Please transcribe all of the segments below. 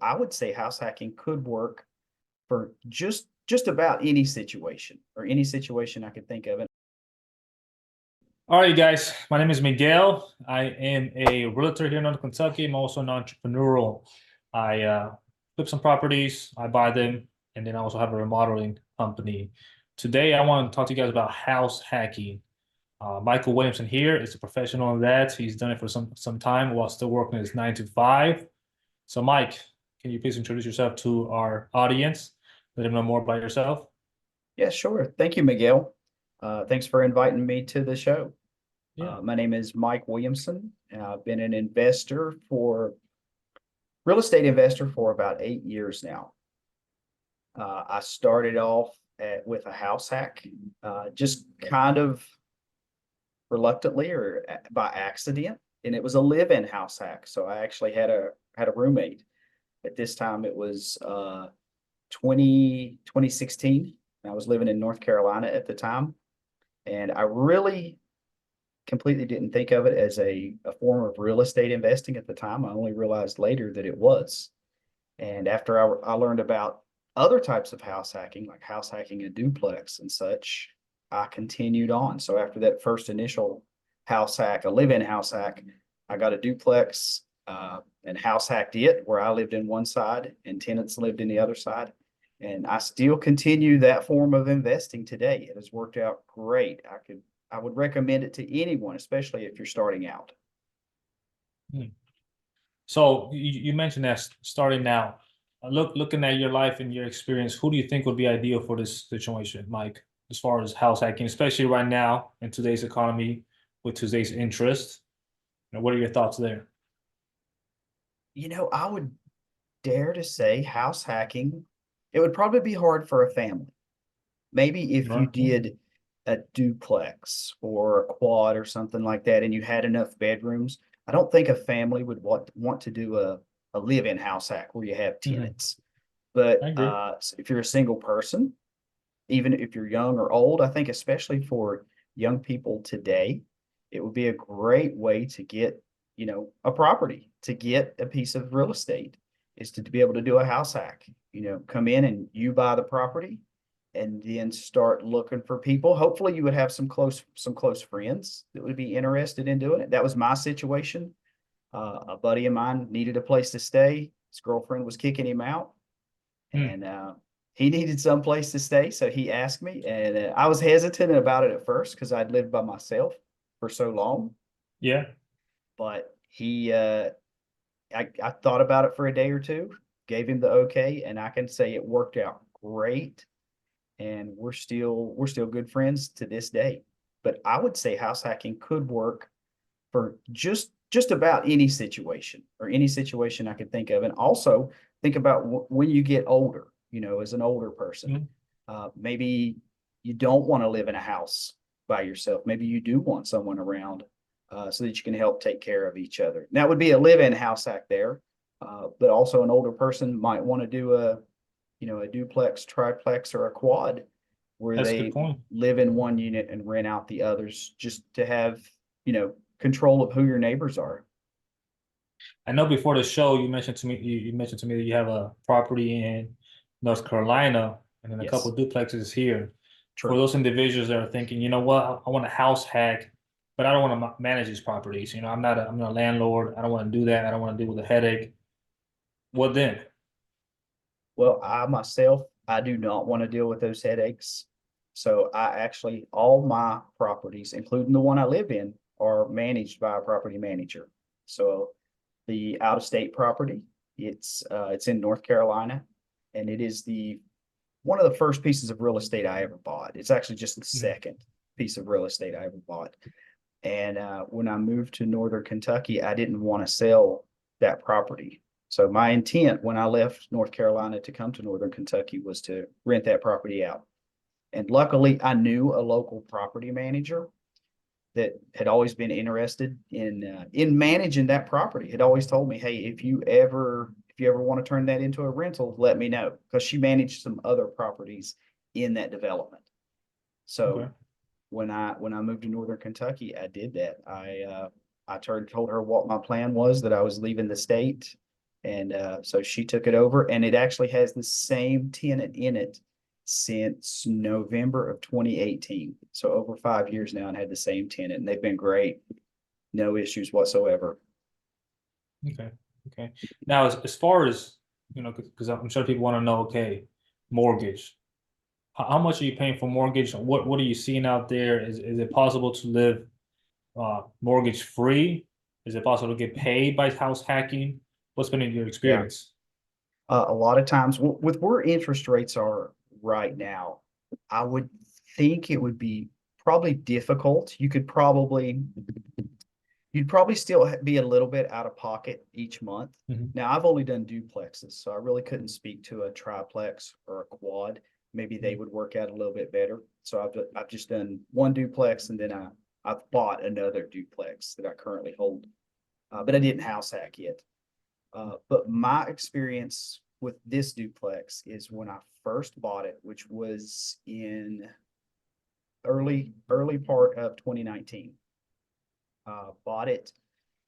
I would say house hacking could work for just about any situation or any situation I could think of. All right, guys. My name is Miguel. I am a realtor here in Northern Kentucky. I'm also an entrepreneurial. I flip some properties, I buy them, and then I also have a remodeling company. Today, I want to talk to you guys about house hacking. Michael Williamson here is a professional in that. He's done it for some time while still working his 9 to 5. So, Mike, can you please introduce yourself to our audience? Let them know more about yourself. Yeah, sure. Thank you, Miguel. Thanks for inviting me to the show. Yeah. My name is Mike Williamson, and I've been an real estate investor for about 8 years now. I started off with a house hack, just kind of reluctantly or by accident, and it was a live-in house hack. So I actually had a roommate. At this time, it was 2016. I was living in North Carolina at the time, and I really completely didn't think of it as a form of real estate investing at the time. I only realized later that it was. And after I learned about other types of house hacking, like house hacking a duplex and such, I continued on. So after that first initial house hack, a live-in house hack, I got a duplex and house hacked it, where I lived in one side and tenants lived in the other side. And I still continue that form of investing today. It has worked out great. I would recommend it to anyone, especially if you're starting out. Hmm. So you mentioned that starting now. Looking at your life and your experience, who do you think would be ideal for this situation, Mike, as far as house hacking, especially right now in today's economy with today's interest? What are your thoughts there? I would dare to say house hacking, it would probably be hard for a family. Maybe if you Right. did a duplex or a quad or something like that and you had enough bedrooms, I don't think a family would want to do a live-in house hack where you have Mhm. tenants. But I agree. if you're a single person, even if you're young or old, I think especially for young people today, it would be a great way to get, a property, to get a piece of real estate, is to be able to do a house hack. Come in and you buy the property and then start looking for people. Hopefully you would have some close friends that would be interested in doing it. That was my situation. A buddy of mine needed a place to stay. His girlfriend was kicking him out, Hmm. and he needed some place to stay. So he asked me, and I was hesitant about it at first because I'd lived by myself for so long. Yeah. But I thought about it for a day or two, gave him the okay, and I can say it worked out great. And we're still good friends to this day. But I would say house hacking could work for just about any situation or any situation I could think of. And also think about when you get older, as an older person, Mhm. maybe you don't want to live in a house by yourself. Maybe you do want someone around so that you can help take care of each other. And that would be a live-in house hack there. But also an older person might want to do a duplex, triplex, or a quad where That's a good they point. live in one unit and rent out the others, just to have, control of who your neighbors are. I know before the show you mentioned to me that you have a property in North Carolina and then a couple Yes, of duplexes here. For true. those individuals that are thinking, you know what, I want a house hack, but I don't want to manage these properties. I'm not a landlord. I don't want to do that. I don't want to deal with the headache. What then? Well, I myself, I do not want to deal with those headaches. So all my properties, including the one I live in, are managed by a property manager. So the out-of-state property, it's in North Carolina, and it is the one of the first pieces of real estate I ever bought. It's actually just the Mhm. second piece of real estate I ever bought. And when I moved to Northern Kentucky, I didn't want to sell that property. So my intent when I left North Carolina to come to Northern Kentucky was to rent that property out. And luckily, I knew a local property manager that had always been interested in managing that property. Had always told me, "Hey, if you ever want to turn that into a rental, let me know," because she managed some other properties in that development. Okay. So when I moved to Northern Kentucky, I did that. I told her what my plan was, that I was leaving the state And so she took it over, and it actually has the same tenant in it since November of 2018. So over 5 years now, and had the same tenant, and they've been great. No issues whatsoever. Okay. Okay. Now, as far as, because I'm sure people want to know, okay, mortgage. How much are you paying for mortgage? What are you seeing out there? Is it possible to live mortgage free? Is it possible to get paid by house hacking? What's been your Yeah. experience? A lot of times with where interest rates are right now, I would think it would be probably difficult. You'd probably still be a little bit out of pocket each month. Mhm. Now, I've only done duplexes, so I really couldn't speak to a triplex or a quad. Maybe they would work out a little bit better. So I've just done one duplex, and then I've bought another duplex that I currently hold, but I didn't house hack yet. But my experience with this duplex is when I first bought it, which was in early part of 2019. Bought it,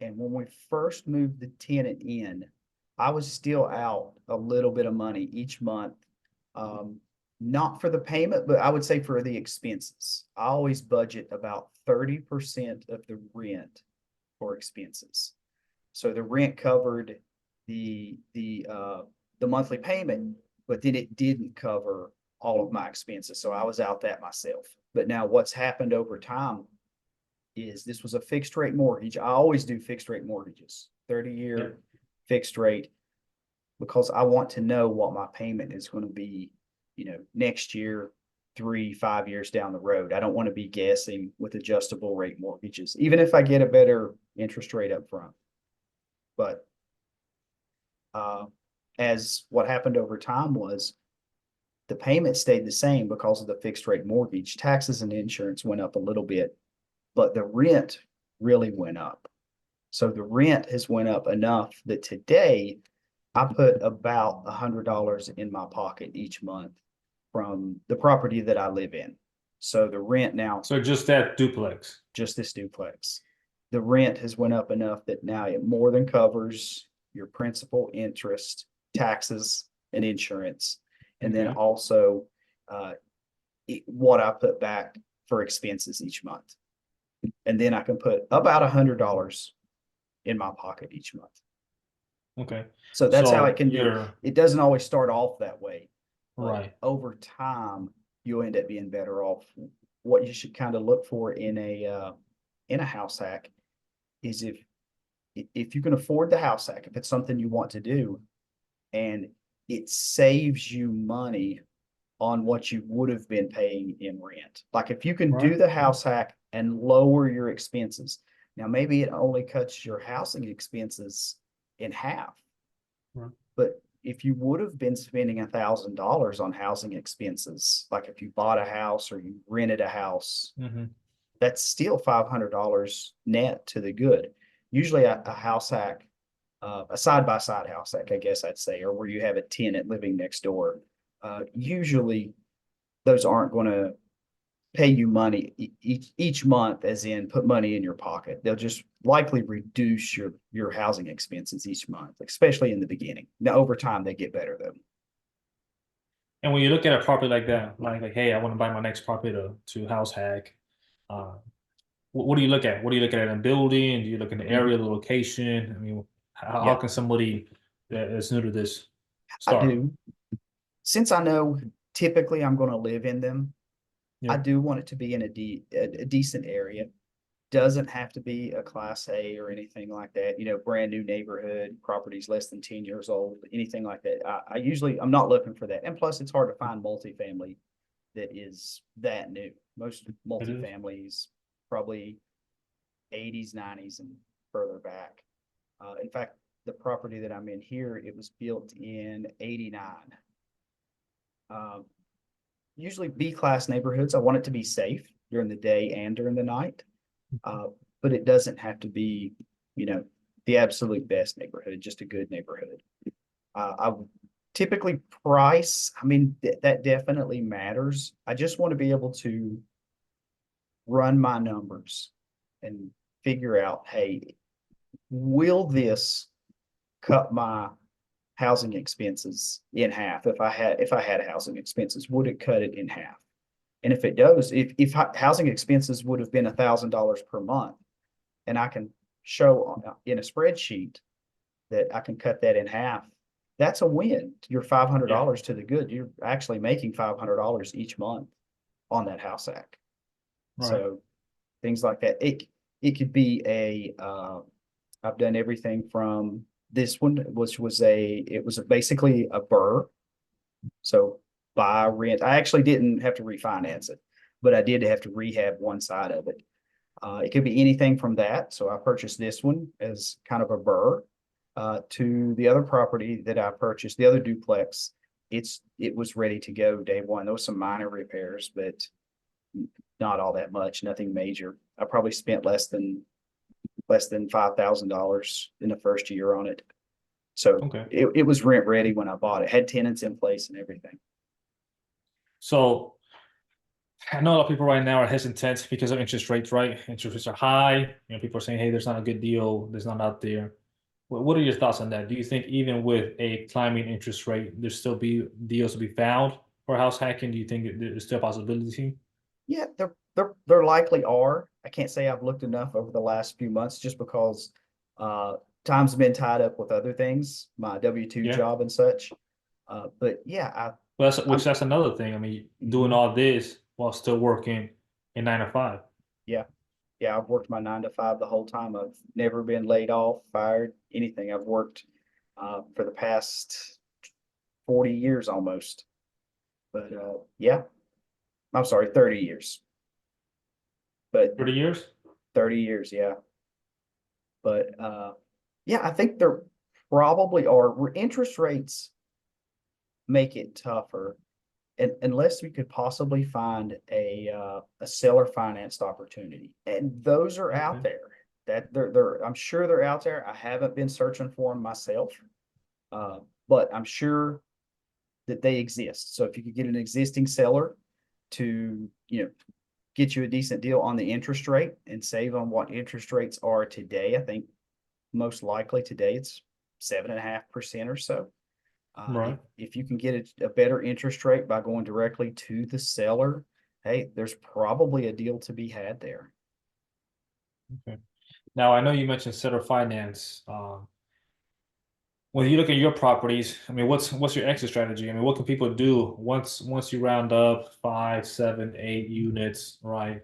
and when we first moved the tenant in, I was still out a little bit of money each month. Um, not for the payment, but I would say for the expenses. I always budget about 30% of the rent for expenses. So the rent covered the monthly payment, but then it didn't cover all of my expenses. So I was out that myself. But now what's happened over time is this was a fixed rate mortgage. I always do fixed rate mortgages, 30-year Yeah. fixed rate, because I want to know what my payment is going to be, next year, 3, 5 years down the road. I don't want to be guessing with adjustable rate mortgages, even if I get a better interest rate up front. But uh, as what happened over time was the payment stayed the same because of the fixed rate mortgage. Taxes and insurance went up a little bit, but the rent really went up. So the rent has went up enough that today I put about $100 in my pocket each month from the property that I live in. So the rent now, So just that duplex. just this duplex, the rent has went up enough that now it more than covers your principal, interest, taxes, and insurance. And then Okay. also uh, what I put back for expenses each month. And then I can put about $100 in my pocket each month. Okay. So that's how it So can be. you're It doesn't always start off that way, but right. over time, you'll end up being better off. What you should kind of look for in a house hack is if you can afford the house hack, if it's something you want to do, and it saves you money on what you would have been paying in rent. Like if you can do Right. the house hack and lower your expenses. Now, maybe it only cuts your housing expenses in half, Right. but if you would have been spending $1,000 on housing expenses, like if you bought a house or you rented a house, Mm-hmm. that's still $500 net to the good. Usually a house hack, a side-by-side house hack, I guess I'd say, or where you have a tenant living next door, usually those aren't going to pay you money each month, as in put money in your pocket. They'll just likely reduce your housing expenses each month, especially in the beginning. Now, over time, they get better though. And when you look at a property like that, like hey, I want to buy my next property to house hack. Uh, what do you look at? What do you look at in a building? Do you look in the Mhm. area, the location? I mean, how Yeah, can somebody that's new to this I start? do. Since I know typically I'm going to live in them, I Yeah. do want it to be in a decent area. Doesn't have to be a class A or anything like that, brand new neighborhood, properties less than 10 years old, anything like that. I'm not looking for that. And plus it's hard to find multifamily that is that new. Most It is. multifamilies probably 80s, 90s and further back. In fact, the property that I'm in here, it was built in 89. Um, Usually B-class neighborhoods, I want it to be safe during the day and during the night. Uh, but it doesn't have to be, you know, the absolute best neighborhood, just a good neighborhood. I typically price, I mean, that definitely matters. I just want to be able to run my numbers and figure out, hey, will this cut my housing expenses in half. If I had housing expenses, would it cut it in half? And if it does, if housing expenses would have been $1,000 per month, and I can show in a spreadsheet that I can cut that in half, that's a win. You're $500 to the good. You're actually making $500 each month on that house hack. Right. So things like that. It could be I've done everything from this one, which was basically a BRRRR. So buy, rent. I actually didn't have to refinance it, but I did have to rehab one side of it. It could be anything from that. So I purchased this one as kind of a BRRRR. To the other property that I purchased, the other duplex, it was ready to go day one. There was some minor repairs, but not all that much, nothing major. I probably spent less than $5,000 in the first year on it. So Okay. it was rent ready when I bought it, had tenants in place and everything. So I know a lot of people right now are hesitant because of interest rates, right? Interest rates are high. People are saying, hey, there's not a good deal. There's not out there. What are your thoughts on that? Do you think even with a climbing interest rate, there's still be deals to be found for house hacking? Do you think there's still a possibility? Yeah, there likely are. I can't say I've looked enough over the last few months just because time's been tied up with other things, my W-2 Yeah. job and such. But yeah, Well, I'm that's another thing. I mean, doing all this while still working a 9 to 5. yeah, yeah, I've worked my 9 to 5 the whole time. I've never been laid off, fired, anything. I've worked for the past 40 years almost. But yeah, I'm sorry, 30 years. But 30 years? 30 years, yeah. But yeah, I think there probably are where interest rates make it tougher. And unless we could possibly find a seller financed opportunity. And those are out Okay. there. That they're I'm sure they're out there. I haven't been searching for them myself. But I'm sure that they exist. So if you could get an existing seller to, get you a decent deal on the interest rate and save on what interest rates are today, I think most likely today it's 7.5% or so. Right. If you can get a better interest rate by going directly to the seller, hey, there's probably a deal to be had there. Okay. Now, I know you mentioned seller finance. When you look at your properties, I mean, what's your exit strategy? I mean, what can people do once you round up 5, 7, 8 units, right?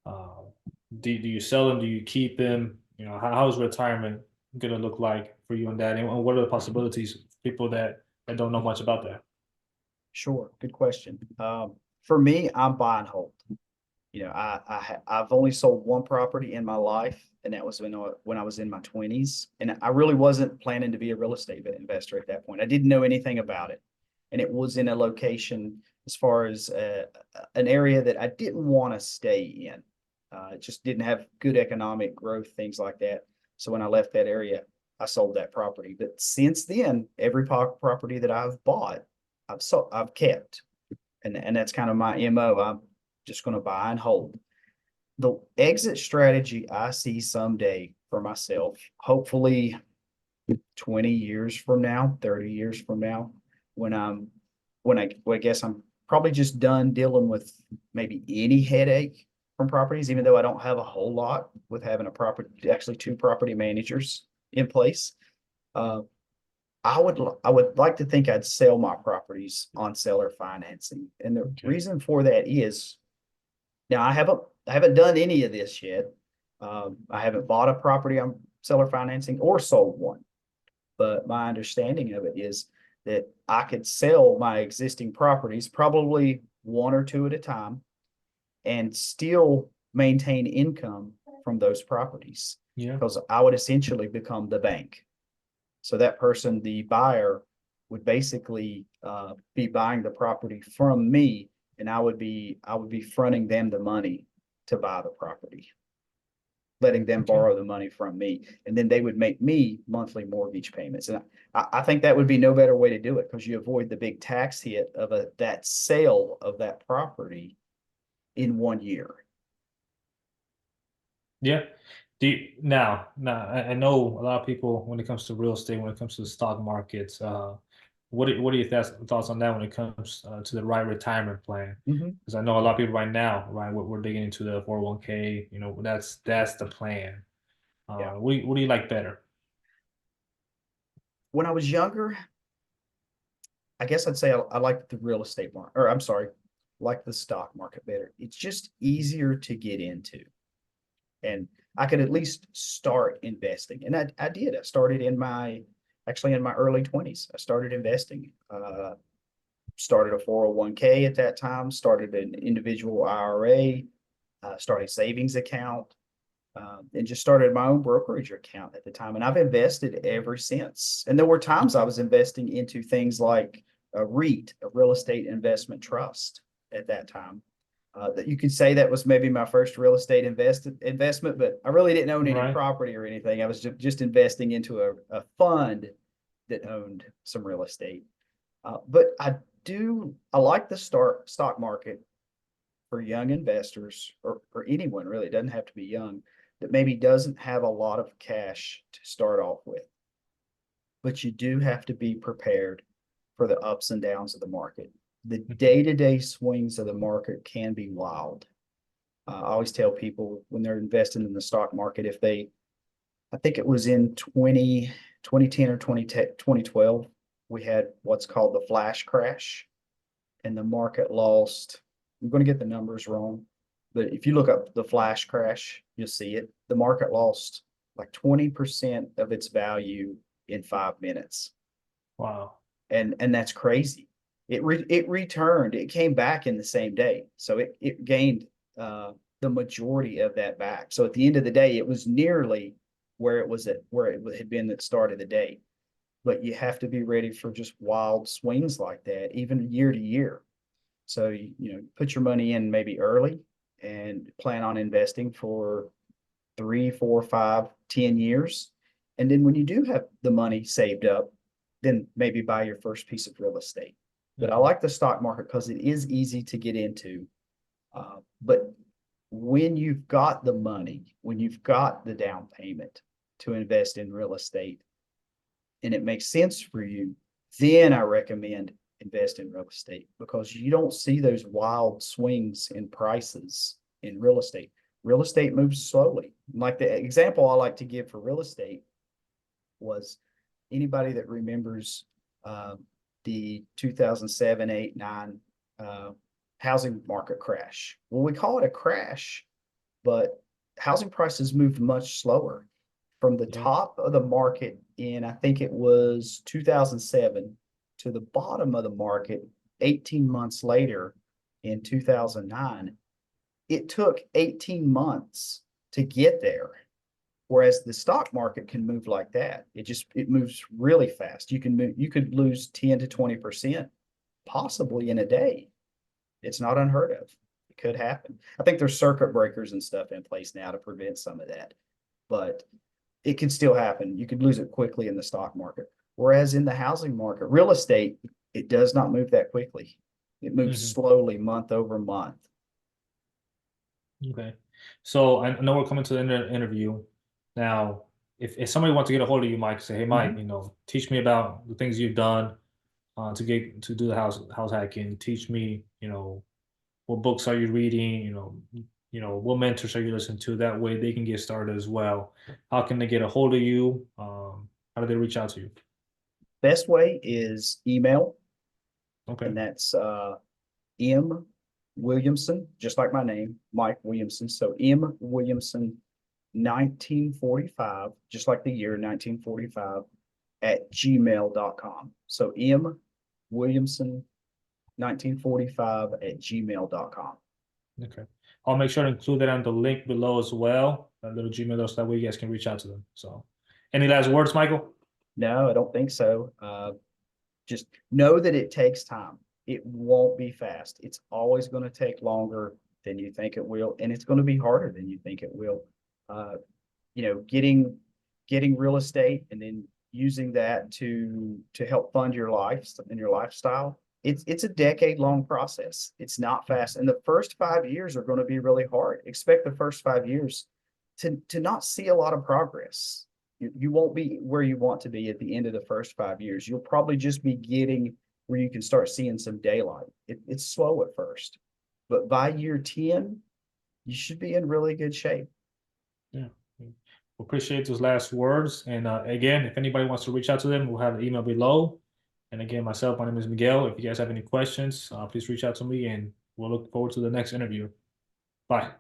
Uh, do you sell them? Do you keep them? How's retirement gonna look like for you on that? And what are the possibilities for people that don't know much about that? Sure, good question. For me, I'm buy and hold. I've only sold one property in my life, and that was when I was in my 20s. And I really wasn't planning to be a real estate investor at that point. I didn't know anything about it. And it was in a location as far as an area that I didn't want to stay in. It just didn't have good economic growth, things like that. So when I left that area, I sold that property. But since then, every property that I've bought, I've kept. And that's kind of my MO. I'm just going to buy and hold. The exit strategy I see someday for myself, hopefully 20 years from now, 30 years from now, when I guess I'm probably just done dealing with maybe any headache from properties, even though I don't have a whole lot with having actually two property managers in place. Uh, I would like to think I'd sell my properties on seller financing. And the Okay. reason for that is now I haven't done any of this yet. I haven't bought a property on seller financing or sold one. But my understanding of it is that I could sell my existing properties, probably one or two at a time, and still maintain income from those properties Yeah. because I would essentially become the bank. So that person, the buyer, would basically be buying the property from me, and I would be fronting them the money to buy the property, letting them Okay. borrow the money from me, and then they would make me monthly mortgage payments. And I think that would be no better way to do it because you avoid the big tax hit of that sale of that property in one year. Yeah. Now, I know a lot of people when it comes to real estate, when it comes to the stock markets, what are your thoughts on that when it comes to the right retirement plan? Mhm. Because I know a lot of people right now, right, we're digging into the 401k, that's the plan. Yeah. What do you like better? When I was younger, I guess I'd say I like the real estate market, or I'm sorry, like the stock market better. It's just easier to get into. And I could at least start investing. And I did. I started actually in my early 20s. I started investing. Started a 401k at that time, started an individual IRA, started a savings account, and just started my own brokerage account at the time. And I've invested ever since. And there were times I Okay. was investing into things like a REIT, a real estate investment trust at that time. That you could say that was maybe my first real estate investment, but I really didn't own any Right. property or anything. I was just investing into a fund that owned some real estate. But I like the stock market for young investors or anyone really. It doesn't have to be young that maybe doesn't have a lot of cash to start off with. But you do have to be prepared for the ups and downs of the market. The Mhm. day-to-day swings of the market can be wild. I always tell people when they're investing in the stock market, I think it was in 2010 or 2012, we had what's called the flash crash, and the market lost. I'm going to get the numbers wrong, but if you look up the flash crash, you'll see it. The market lost like 20% of its value in 5 minutes. Wow. And that's crazy. It returned. It came back in the same day, so it gained the majority of that back. So at the end of the day, it was nearly where it had been at the start of the day. But you have to be ready for just wild swings like that, even year to year. So put your money in maybe early and plan on investing for 3, 4, 5, 10 years. And then when you do have the money saved up, then maybe buy your first piece of real estate. But I Mhm. like the stock market because it is easy to get into. But when you've got the money, when you've got the down payment to invest in real estate and it makes sense for you, then I recommend invest in real estate because you don't see those wild swings in prices in real estate. Real estate moves slowly. Like the example I like to give for real estate was anybody that remembers uh, the 2007, 8, 9 uh, housing market crash. Well, we call it a crash, but housing prices moved much slower from the Yeah. top of the market in, I think it was 2007 to the bottom of the market 18 months later in 2009. It took 18 months to get there. Whereas the stock market can move like that. It moves really fast. You could lose 10 to 20% possibly in a day. It's not unheard of. It could happen. I think there's circuit breakers and stuff in place now to prevent some of that, but it can still happen. You could lose it quickly in the stock market. Whereas in the housing market, real estate, it does not move that quickly. It moves Hmm. slowly month over month. Okay. So I know we're coming to the end of the interview. Now, if somebody wants to get a hold of you, Mike, say, hey, Mike, Mhm. teach me about the things you've done to do the house hacking. Teach me, what books are you reading? What mentors are you listening to? That way they can get started as well. How can they get a hold of you? How do they reach out to you? Best way is email, Okay. and that's M Williamson, just like my name, Mike Williamson. So M Williamson 1945, just like the year 1945, at gmail.com. So M Williamson 1945 at gmail.com. Okay. I'll make sure to include that on the link below as well. That little Gmail, so that way you guys can reach out to them. So, any last words, Michael? No, I don't think so. Just know that it takes time. It won't be fast. It's always going to take longer than you think it will, and it's going to be harder than you think it will. Uh, getting real estate and then using that to help fund your life and your lifestyle. It's a decade-long process. It's not Mhm. fast, and the first 5 years are going to be really hard. Expect the first 5 years to not see a lot of progress. You won't be where you want to be at the end of the first 5 years. You'll probably just be getting where you can start seeing some daylight. It's slow at first, but by year 10, you should be in really good shape. Yeah. Appreciate those last words. And again, if anybody wants to reach out to them, we'll have the email below. And again, myself, my name is Miguel. If you guys have any questions, please reach out to me and we'll look forward to the next interview. Bye.